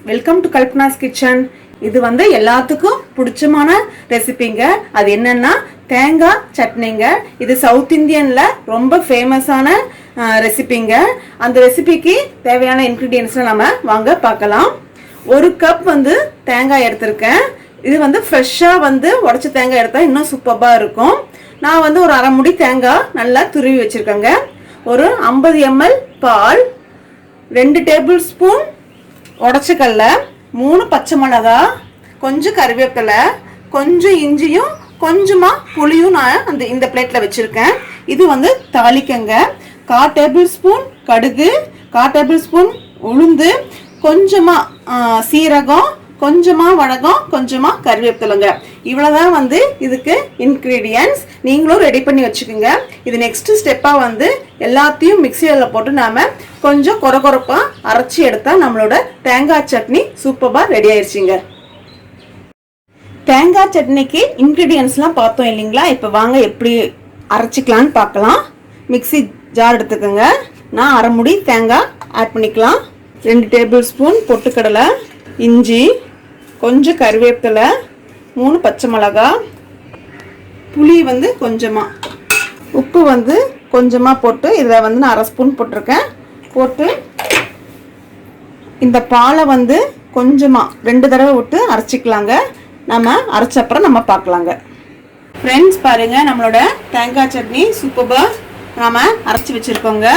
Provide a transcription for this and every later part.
Welcome to Kalpana's kitchen. இது வந்து எல்லாத்துக்கும் பிடிச்சமான ரெசிபிங்க. அது என்னன்னா தேங்காய் சட்னிங்க. இது சவுத் இந்தியன்ல ரொம்ப ஃபேமஸான ரெசிபிங்க. அந்த ரெசிபிக்கு தேவையான இன்கிரீடியன்ஸ்லாம் நம்ம வாங்க பார்க்கலாம். ஒரு கப் வந்து தேங்காய் எடுத்திருக்கேன். இது வந்து ஃப்ரெஷ்ஷாக வந்து உடச்ச தேங்காய் எடுத்தால் இன்னும் சூப்பராக இருக்கும். நான் வந்து ஒரு அரை முடி தேங்காய் நல்லா துருவி வச்சுருக்கேங்க. ஒரு 50 ml பால், 2 டேபிள் ஸ்பூன் உடச்சக்கல்ல, 3 பச்சை மிளகா, கொஞ்சம் கறிவேப்பிலை, கொஞ்சம் இஞ்சியும் கொஞ்சமாக புளியும் நான் இந்த பிளேட்டில் வச்சுருக்கேன். இது வந்து தாளிக்கங்க. 1/4 டேபிள் ஸ்பூன் கடுகு, 1/4 டேபிள் ஸ்பூன் உளுந்து, கொஞ்சமாக சீரகம், கொஞ்சமாக வடகம், கொஞ்சமாக கறிவேப்பிலைங்க. இவ்வளோதான் வந்து இதுக்கு இன்க்ரீடியன்ஸ். நீங்களும் ரெடி பண்ணி வச்சுக்கோங்க. இது நெக்ஸ்ட் ஸ்டெப்பாக வந்து எல்லாத்தையும் மிக்சியில் போட்டு நாம் கொஞ்சம் கொரகொரப்பாக அரைச்சி எடுத்தால் நம்மளோட தேங்காய் சட்னி சூப்பராக ரெடி ஆயிடுச்சுங்க. தேங்காய் சட்னிக்கு இன்க்ரீடியன்ஸ்லாம் பார்த்தோம் இல்லைங்களா? இப்போ வாங்க எப்படி அரைச்சிக்கலான்னு பார்க்கலாம். மிக்சி ஜார் எடுத்துக்கோங்க. நான் அரை முடி தேங்காய் ஆட் பண்ணிக்கலாம். 2 டேபிள் ஸ்பூன் பொட்டுக்கடலை, இஞ்சி, கொஞ்சம் கறிவேப்பிலை, 3 பச்சை மிளகா, புளி வந்து கொஞ்சமாக, உப்பு வந்து கொஞ்சமாக போட்டு இதை வந்து நான் 1/2 ஸ்பூன் போட்டிருக்கேன். போட்டு இந்த பாலை வந்து கொஞ்சமாக 2 தடவை விட்டு அரைச்சிக்கலாங்க. நம்ம அரைச்சப்புறம் நம்ம பார்க்கலாங்க. ஃப்ரெண்ட்ஸ் பாருங்கள், நம்மளோட தேங்காய் சட்னி சூப்பராக நாம் அரைச்சி வச்சுருக்கோங்க.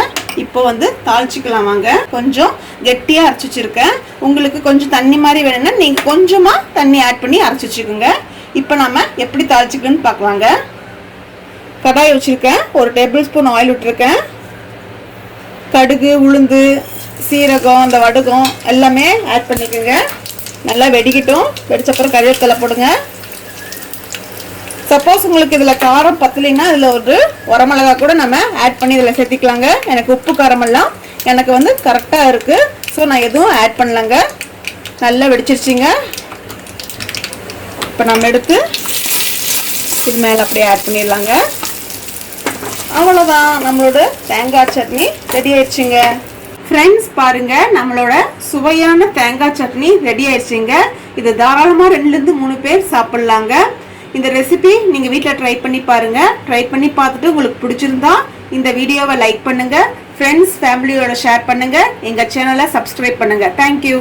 இப்போ வந்து தாளிச்சிக்கலாம் வாங்க. கொஞ்சம் கெட்டியாக அரைச்சி வச்சுருக்கேன். உங்களுக்கு கொஞ்சம் தண்ணி மாதிரி வேணும்னா நீங்கள் கொஞ்சமாக தண்ணி ஆட் பண்ணி அரைச்சி வச்சுக்கோங்க. இப்போ நம்ம எப்படி தாளிச்சிக்கணும்னு பார்க்கலாங்க. கடாய் வச்சுருக்கேன். 1 டேபிள் ஸ்பூன் ஆயில் விட்டுருக்கேன். கடுகு, உளுந்து, சீரகம், அந்த வடகம் எல்லாமே ஆட் பண்ணிக்கோங்க. நல்லா வெடிக்கட்டும். வெடிச்சப்பறம் கறிவேப்பிலை போடுங்க. சப்போஸ் உங்களுக்கு இதில் காரம் பத்தலைன்னா இதில் ஒரு உரமிளகா கூட நம்ம ஆட் பண்ணி இதில் சேர்த்திக்கலாங்க. எனக்கு உப்பு காரமெல்லாம் எனக்கு வந்து கரெக்டாக இருக்குது. ஸோ நான் எதுவும் ஆட் பண்ணலங்க. நல்லா வெடிச்சிருச்சிங்க. இப்போ நம்ம எடுத்து இது மேலே அப்படியே ஆட் பண்ணிடலாங்க. அவ்வளோதான், நம்மளோட தேங்காய் சட்னி ரெடி ஆயிடுச்சுங்க. ஃப்ரெண்ட்ஸ் பாருங்கள், நம்மளோட சுவையான தேங்காய் சட்னி ரெடி ஆயிடுச்சுங்க. இது தாராளமாக 2லேருந்து 3 பேர் சாப்பிட்லாங்க. இந்த ரெசிபி நீங்கள் வீட்டில் ட்ரை பண்ணி பாருங்கள். ட்ரை பண்ணி பார்த்துட்டு உங்களுக்கு பிடிச்சிருந்தா இந்த வீடியோவை லைக் பண்ணுங்கள். ஃப்ரெண்ட்ஸ் ஃபேமிலியோட ஷேர் பண்ணுங்கள். எங்கள் சேனலை சப்ஸ்கிரைப் பண்ணுங்கள். தேங்க்யூ.